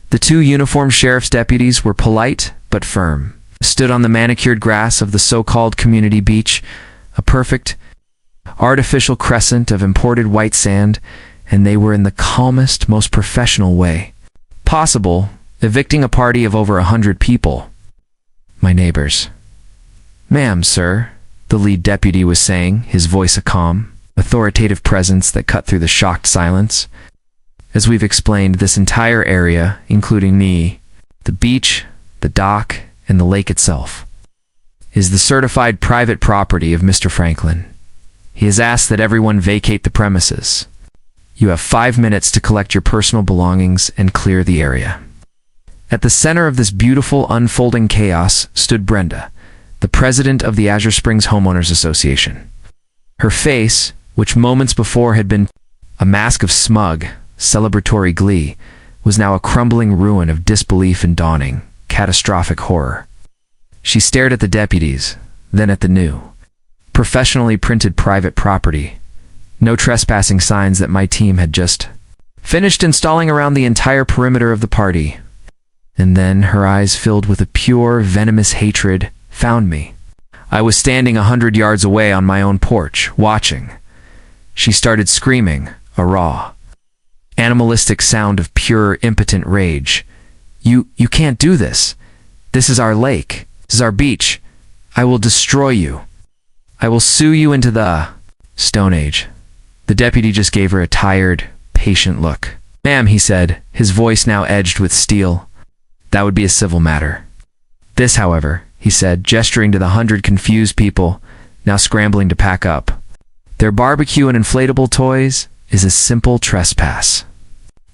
The two uniformed sheriff's deputies were polite but firm, stood on the manicured grass of the so-called community beach, a perfect, artificial crescent of imported white sand, and they were in the calmest, most professional way possible, evicting a party of over 100 people. My neighbors. "Ma'am, sir," the lead deputy was saying, his voice a calm, authoritative presence that cut through the shocked silence. "As we've explained, this entire area, including the beach, the dock, and the lake itself, is the certified private property of Mr. Franklin. He has asked that everyone vacate the premises. You have 5 minutes to collect your personal belongings and clear the area." At the center of this beautiful, unfolding chaos stood Brenda, the president of the Azure Springs Homeowners Association. Her face, which moments before had been a mask of smug, celebratory glee, was now a crumbling ruin of disbelief and dawning, catastrophic horror. She stared at the deputies, then at the new, professionally printed private property, no trespassing signs that my team had just finished installing around the entire perimeter of the party. And then her eyes, filled with a pure, venomous hatred, found me. I was standing 100 yards away on my own porch, watching. She started screaming, a raw, animalistic sound of pure, impotent rage. You can't do this. This is our lake. This is our beach. I will destroy you. I will sue you into the Stone Age." The deputy just gave her a tired, patient look. "Ma'am," he said, his voice now edged with steel, "that would be a civil matter. This, however," he said, gesturing to the 100 confused people, now scrambling to pack up, "their barbecue and inflatable toys is a simple trespass.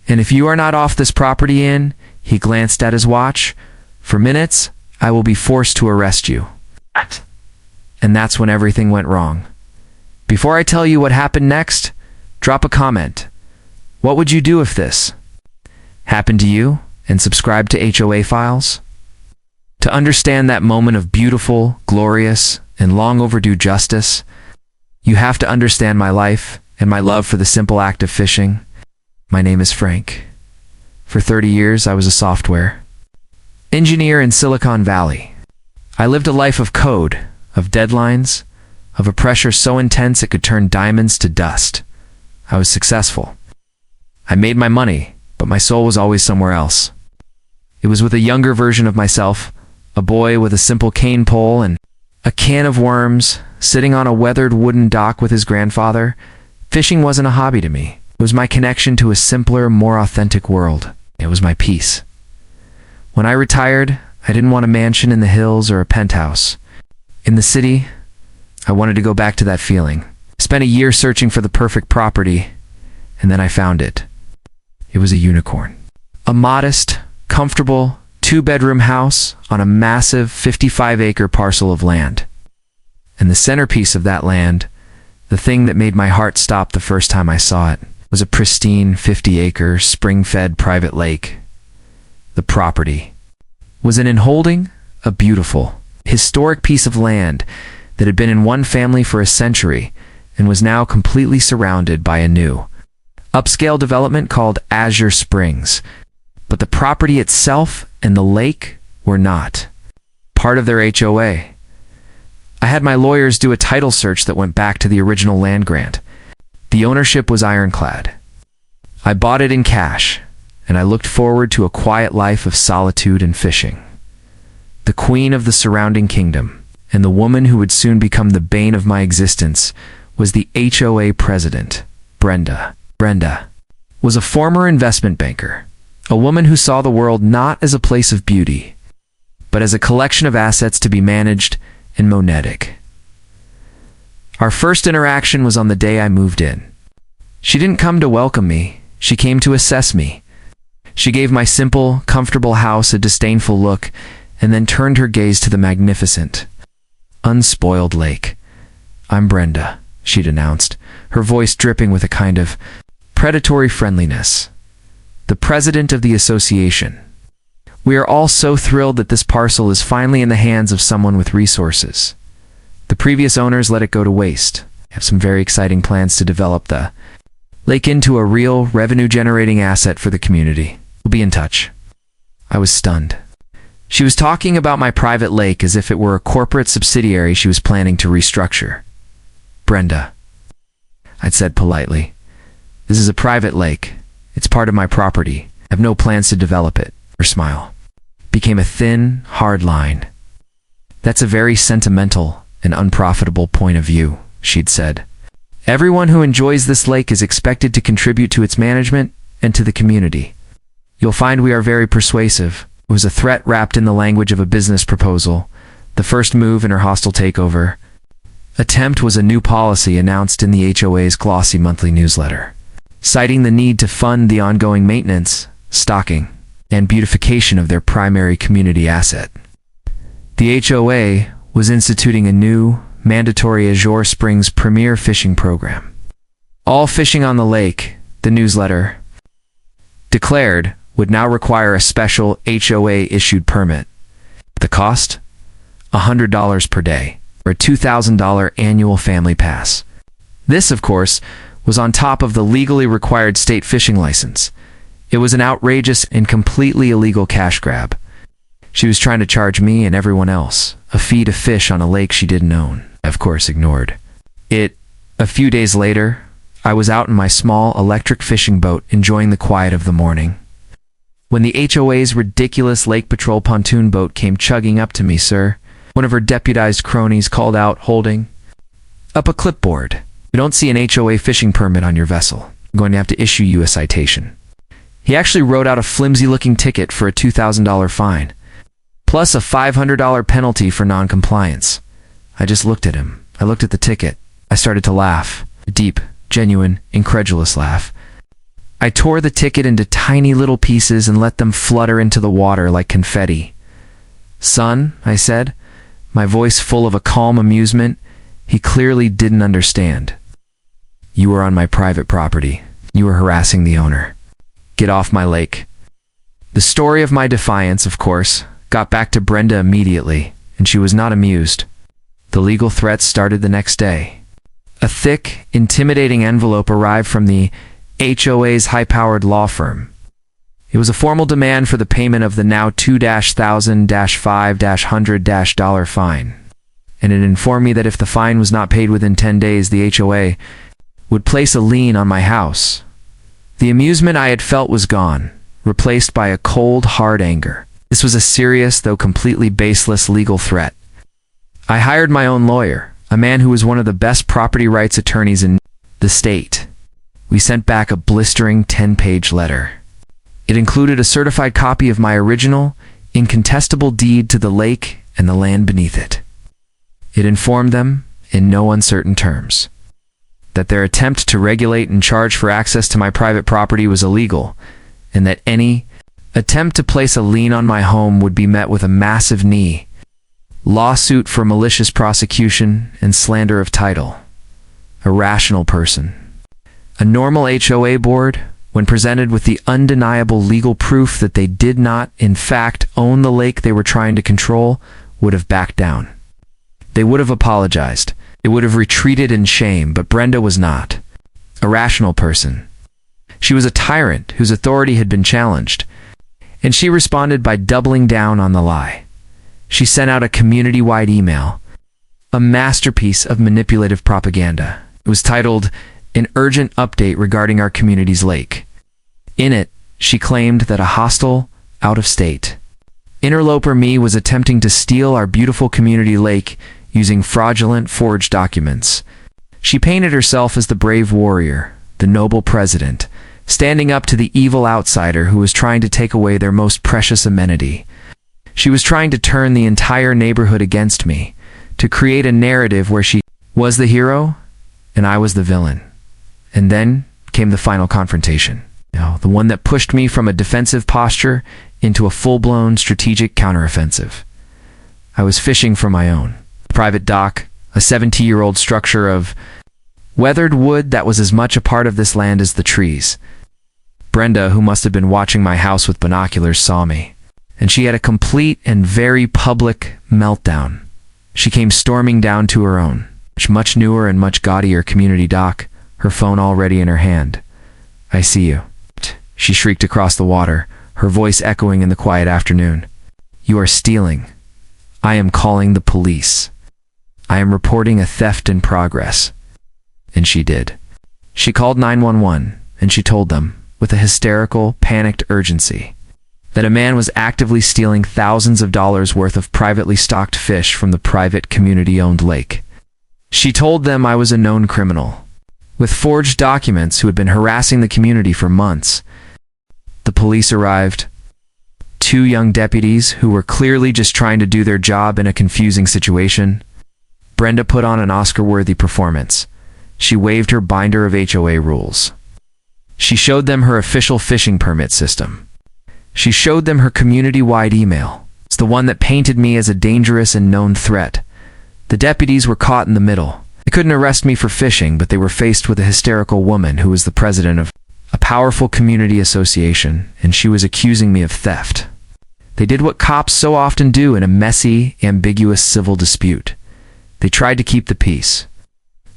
And if you are not off this property in," he glanced at his watch, "for minutes, I will be forced to arrest you." And that's when everything went wrong. Before I tell you what happened next, drop a comment. What would you do if this happened to you? And subscribe to HOA Files. To understand that moment of beautiful, glorious, and long overdue justice, you have to understand my life and my love for the simple act of fishing. My name is Frank. For 30 years, I was a software engineer in Silicon Valley. I lived a life of code, of deadlines, of a pressure so intense it could turn diamonds to dust. I was successful. I made my money, but my soul was always somewhere else. It was with a younger version of myself, a boy with a simple cane pole and a can of worms, sitting on a weathered wooden dock with his grandfather. Fishing wasn't a hobby to me. It was my connection to a simpler, more authentic world. It was my peace. When I retired, I didn't want a mansion in the hills or a penthouse. In the city, I wanted to go back to that feeling. I spent a year searching for the perfect property, and then I found it. It was a unicorn. A modest, comfortable, 2-bedroom house on a massive 55-acre parcel of land. And the centerpiece of that land, the thing that made my heart stop the first time I saw it, was a pristine 50-acre, spring-fed private lake. The property was an inholding, a beautiful, historic piece of land that had been in one family for a century and was now completely surrounded by a new, upscale development called Azure Springs. But the property itself and the lake were not part of their HOA. I had my lawyers do a title search that went back to the original land grant. The ownership was ironclad. I bought it in cash, and I looked forward to a quiet life of solitude and fishing. The queen of the surrounding kingdom, and the woman who would soon become the bane of my existence, was the HOA president, Brenda. Brenda was a former investment banker, a woman who saw the world not as a place of beauty, but as a collection of assets to be managed and monetic. Our first interaction was on the day I moved in. She didn't come to welcome me, she came to assess me. She gave my simple, comfortable house a disdainful look, and then turned her gaze to the magnificent, unspoiled lake. "I'm Brenda," she'd announced, her voice dripping with a kind of predatory friendliness. "The president of the association. We are all so thrilled that this parcel is finally in the hands of someone with resources. The previous owners let it go to waste. We have some very exciting plans to develop the lake into a real revenue-generating asset for the community. We'll be in touch." I was stunned. She was talking about my private lake as if it were a corporate subsidiary she was planning to restructure. Brenda, I'd said politely, this is a private lake. It's part of my property. I have no plans to develop it. Her smile became a thin, hard line. That's a very sentimental and unprofitable point of view, she'd said. Everyone who enjoys this lake is expected to contribute to its management and to the community. You'll find we are very persuasive. It was a threat wrapped in the language of a business proposal, the first move in her hostile takeover. Attempt was a new policy announced in the HOA's glossy monthly newsletter, citing the need to fund the ongoing maintenance, stocking, and beautification of their primary community asset. The HOA was instituting a new, mandatory Azure Springs premier fishing program. All fishing on the lake, the newsletter declared, would now require a special HOA-issued permit. The cost? $100 per day, or a $2,000 annual family pass. This, of course, was on top of the legally required state fishing license. It was an outrageous and completely illegal cash grab. She was trying to charge me and everyone else a fee to fish on a lake she didn't own. I, of course, ignored it. A few days later, I was out in my small electric fishing boat enjoying the quiet of the morning, when the HOA's ridiculous Lake Patrol pontoon boat came chugging up to me, sir. One of her deputized cronies called out, holding up a clipboard. We don't see an HOA fishing permit on your vessel. I'm going to have to issue you a citation. He actually wrote out a flimsy-looking ticket for a $2,000 fine, plus a $500 penalty for non-compliance. I just looked at him. I looked at the ticket. I started to laugh. A deep, genuine, incredulous laugh. I tore the ticket into tiny little pieces and let them flutter into the water like confetti. Son, I said, my voice full of a calm amusement. He clearly didn't understand. You are on my private property. You are harassing the owner. Get off my lake. The story of my defiance, of course, got back to Brenda immediately, and she was not amused. The legal threats started the next day. A thick, intimidating envelope arrived from the HOA's high-powered law firm. It was a formal demand for the payment of the now $2,000-5-100 fine, and it informed me that if the fine was not paid within 10 days, the HOA would place a lien on my house. The amusement I had felt was gone, replaced by a cold, hard anger. This was a serious, though completely baseless, legal threat. I hired my own lawyer, a man who was one of the best property rights attorneys in the state. We sent back a blistering 10-page letter. It included a certified copy of my original, incontestable deed to the lake and the land beneath it. It informed them, in no uncertain terms, that their attempt to regulate and charge for access to my private property was illegal, and that any attempt to place a lien on my home would be met with a massive lawsuit for malicious prosecution and slander of title. A rational person. A normal HOA board, when presented with the undeniable legal proof that they did not, in fact, own the lake they were trying to control, would have backed down. They would have apologized. It would have retreated in shame, but Brenda was not. A rational person. She was a tyrant whose authority had been challenged, and she responded by doubling down on the lie. She sent out a community-wide email, a masterpiece of manipulative propaganda. It was titled, "An Urgent Update Regarding Our Community's Lake." In it, she claimed that a hostile, out-of-state interloper me was attempting to steal our beautiful community lake using fraudulent forged documents. She painted herself as the brave warrior, the noble president, standing up to the evil outsider who was trying to take away their most precious amenity. She was trying to turn the entire neighborhood against me, to create a narrative where she was the hero and I was the villain. And then came the final confrontation. The one that pushed me from a defensive posture into a full-blown strategic counteroffensive. I was fishing for my own private dock, a 70-year-old structure of weathered wood that was as much a part of this land as the trees. Brenda, who must have been watching my house with binoculars, saw me, and she had a complete and very public meltdown. She came storming down to her own, much newer and much gaudier community dock, her phone already in her hand. "I see you," she shrieked across the water, her voice echoing in the quiet afternoon. "You are stealing. I am calling the police. I am reporting a theft in progress." And she did. She called 911, and she told them, with a hysterical, panicked urgency, that a man was actively stealing thousands of dollars worth of privately stocked fish from the private community-owned lake. She told them I was a known criminal, with forged documents, who had been harassing the community for months. The police arrived. 2 young deputies who were clearly just trying to do their job in a confusing situation. Brenda put on an Oscar-worthy performance. She waved her binder of HOA rules. She showed them her official fishing permit system. She showed them her community-wide email. It's the one that painted me as a dangerous and known threat. The deputies were caught in the middle. They couldn't arrest me for fishing, but they were faced with a hysterical woman who was the president of a powerful community association, and she was accusing me of theft. They did what cops so often do in a messy, ambiguous civil dispute. They tried to keep the peace.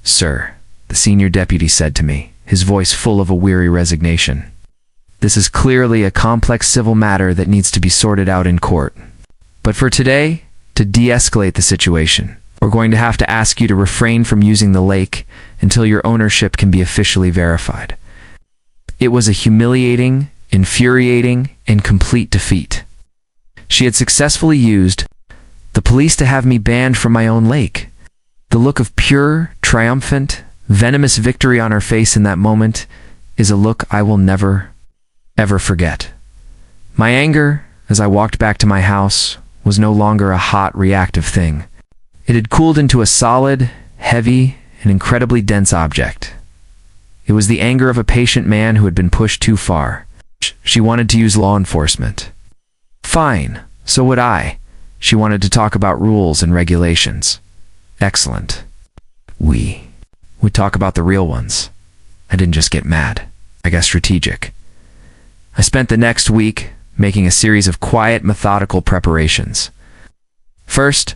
"Sir," the senior deputy said to me, his voice full of a weary resignation, "this is clearly a complex civil matter that needs to be sorted out in court. But for today, to de-escalate the situation, we're going to have to ask you to refrain from using the lake until your ownership can be officially verified." It was a humiliating, infuriating, and complete defeat. She had successfully used the police to have me banned from my own lake. The look of pure, triumphant, venomous victory on her face in that moment is a look I will never, ever forget. My anger, as I walked back to my house, was no longer a hot, reactive thing. It had cooled into a solid, heavy, and incredibly dense object. It was the anger of a patient man who had been pushed too far. She wanted to use law enforcement. Fine, so would I. She wanted to talk about rules and regulations. Excellent. We'd talk about the real ones. I didn't just get mad. I got strategic. I spent the next week making a series of quiet, methodical preparations. First,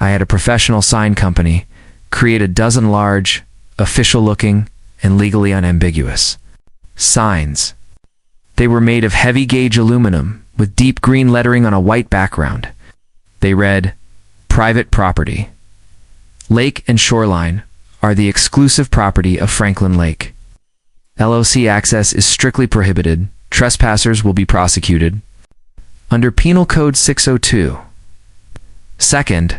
I had a professional sign company create a dozen large, official-looking, and legally unambiguous signs. They were made of heavy-gauge aluminum with deep green lettering on a white background. They read, "Private property. Lake and shoreline are the exclusive property of Franklin Lake. LOC access is strictly prohibited. Trespassers will be prosecuted under Penal Code 602. Second,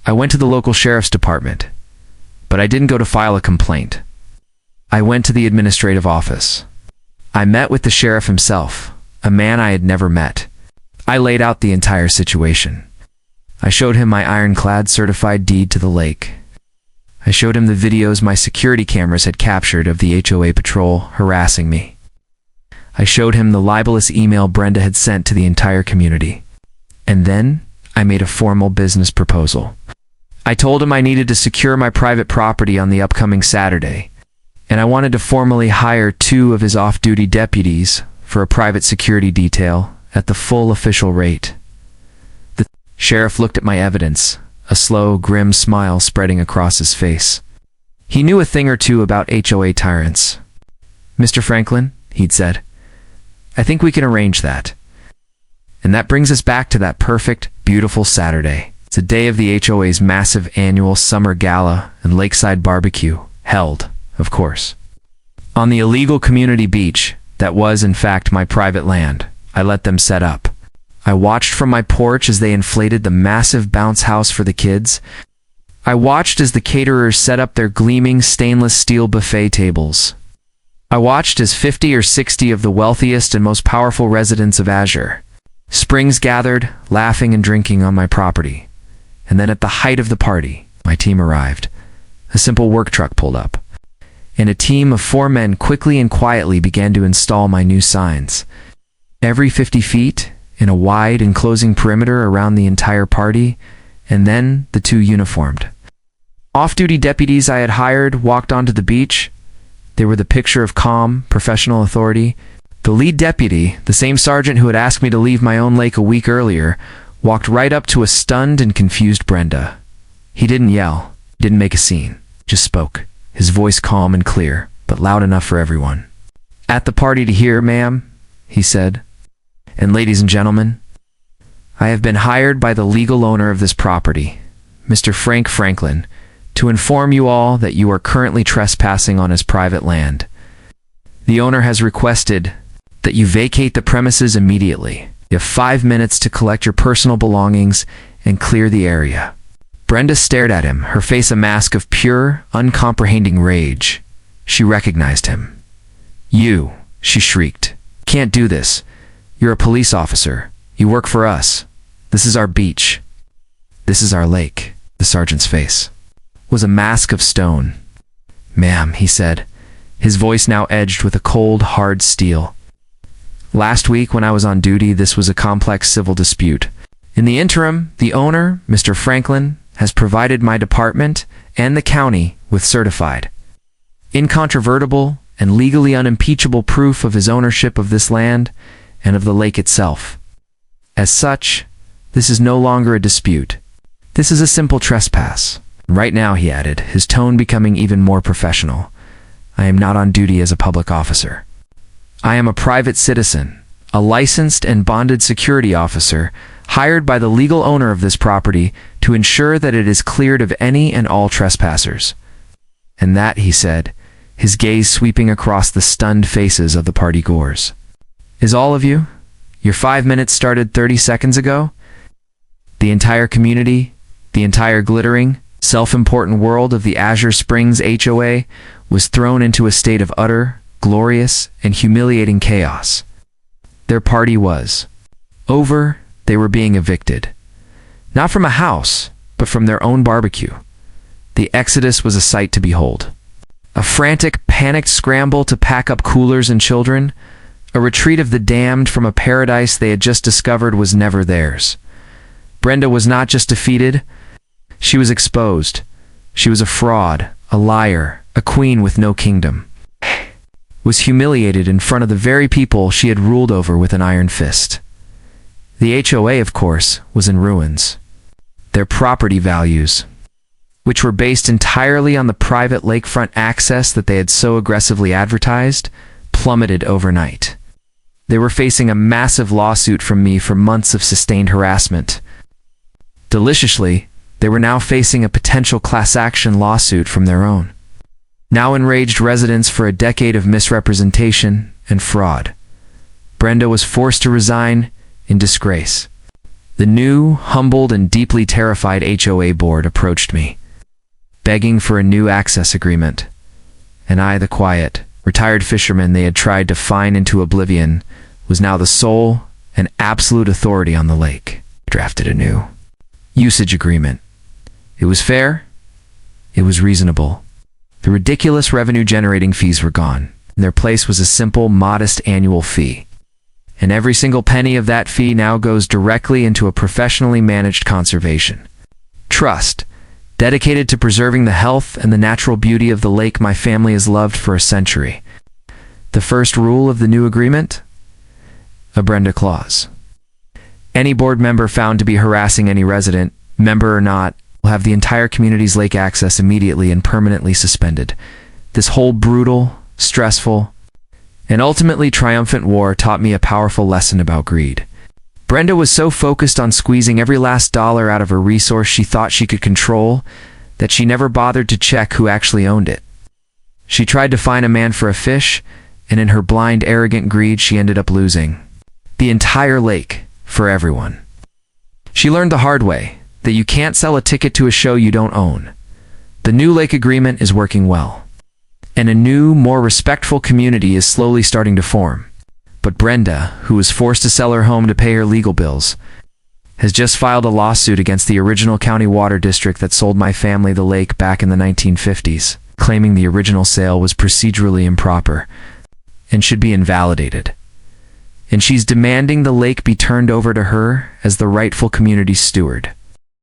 I went to the local sheriff's department, but I didn't go to file a complaint. I went to the administrative office. I met with the sheriff himself, a man I had never met. I laid out the entire situation. I showed him my ironclad certified deed to the lake. I showed him the videos my security cameras had captured of the HOA patrol harassing me. I showed him the libelous email Brenda had sent to the entire community. And then I made a formal business proposal. I told him I needed to secure my private property on the upcoming Saturday, and I wanted to formally hire 2 of his off-duty deputies for a private security detail at the full official rate. The sheriff looked at my evidence, a slow, grim smile spreading across his face. He knew a thing or two about HOA tyrants. "Mr. Franklin," he'd said, "I think we can arrange that." And that brings us back to that perfect, beautiful Saturday. It's the day of the HOA's massive annual summer gala and lakeside barbecue, held, of course, on the illegal community beach that was, in fact, my private land. I let them set up. I watched from my porch as they inflated the massive bounce house for the kids. I watched as the caterers set up their gleaming stainless steel buffet tables. I watched as 50 or 60 of the wealthiest and most powerful residents of Azure Springs gathered, laughing and drinking on my property. And then at the height of the party, my team arrived. A simple work truck pulled up, and a team of 4 men quickly and quietly began to install my new signs. Every 50 feet, in a wide enclosing perimeter around the entire party, and then the 2 uniformed off-duty deputies I had hired walked onto the beach. They were the picture of calm, professional authority. The lead deputy, the same sergeant who had asked me to leave my own lake a week earlier, walked right up to a stunned and confused Brenda. He didn't yell, didn't make a scene, just spoke, his voice calm and clear, but loud enough for everyone. "At the party to hear, ma'am," he said. And ladies and gentlemen, I have been hired by the legal owner of this property, Mr. Frank Franklin, to inform you all that you are currently trespassing on his private land. The owner has requested that you vacate the premises immediately. You have 5 minutes to collect your personal belongings and clear the area. Brenda stared at him, her face a mask of pure, uncomprehending rage. She recognized him. "You," she shrieked. "Can't do this. You're a police officer. You work for us. This is our beach. This is our lake." The sergeant's face was a mask of stone. "Ma'am," he said, his voice now edged with a cold, hard steel. "Last week when I was on duty, this was a complex civil dispute. In the interim, the owner, Mr. Franklin, has provided my department and the county with certified, incontrovertible, and legally unimpeachable proof of his ownership of this land and of the lake itself. As such, this is no longer a dispute. This is a simple trespass. Right now," he added, his tone becoming even more professional, "I am not on duty as a public officer. I am a private citizen, a licensed and bonded security officer, hired by the legal owner of this property to ensure that it is cleared of any and all trespassers." "And that," he said, his gaze sweeping across the stunned faces of the party-goers, "is all of you? Your 5 minutes started 30 seconds ago? The entire community, the entire glittering, self-important world of the Azure Springs HOA was thrown into a state of utter, glorious, and humiliating chaos. Their party was over. They were being evicted. Not from a house, but from their own barbecue. The exodus was a sight to behold. A frantic, panicked scramble to pack up coolers and children. A retreat of the damned from a paradise they had just discovered was never theirs. Brenda was not just defeated. She was exposed. She was a fraud, a liar, a queen with no kingdom. Was humiliated in front of the very people she had ruled over with an iron fist. The HOA, of course, was in ruins. Their property values, which were based entirely on the private lakefront access that they had so aggressively advertised, plummeted overnight. They were facing a massive lawsuit from me for months of sustained harassment. Deliciously, they were now facing a potential class action lawsuit from their own. Now enraged residents for a decade of misrepresentation and fraud. Brenda was forced to resign in disgrace. The new, humbled, and deeply terrified HOA board approached me, begging for a new access agreement. And I, the quiet, retired fisherman they had tried to fine into oblivion, was now the sole and absolute authority on the lake. Drafted a new usage agreement. It was fair. It was reasonable. The ridiculous revenue-generating fees were gone. In their place was a simple, modest annual fee. And every single penny of that fee now goes directly into a professionally managed conservation trust, dedicated to preserving the health and the natural beauty of the lake my family has loved for a century. The first rule of the new agreement? A Brenda clause. Any board member found to be harassing any resident, member or not, will have the entire community's lake access immediately and permanently suspended. This whole brutal, stressful, and ultimately triumphant war taught me a powerful lesson about greed. Brenda was so focused on squeezing every last dollar out of a resource she thought she could control that she never bothered to check who actually owned it. She tried to fine a man for a fish, and in her blind, arrogant greed she ended up losing the entire lake for everyone. She learned the hard way that you can't sell a ticket to a show you don't own. The new lake agreement is working well, and a new, more respectful community is slowly starting to form. But Brenda, who was forced to sell her home to pay her legal bills, has just filed a lawsuit against the original county water district that sold my family the lake back in the 1950s, claiming the original sale was procedurally improper and should be invalidated. And she's demanding the lake be turned over to her as the rightful community steward.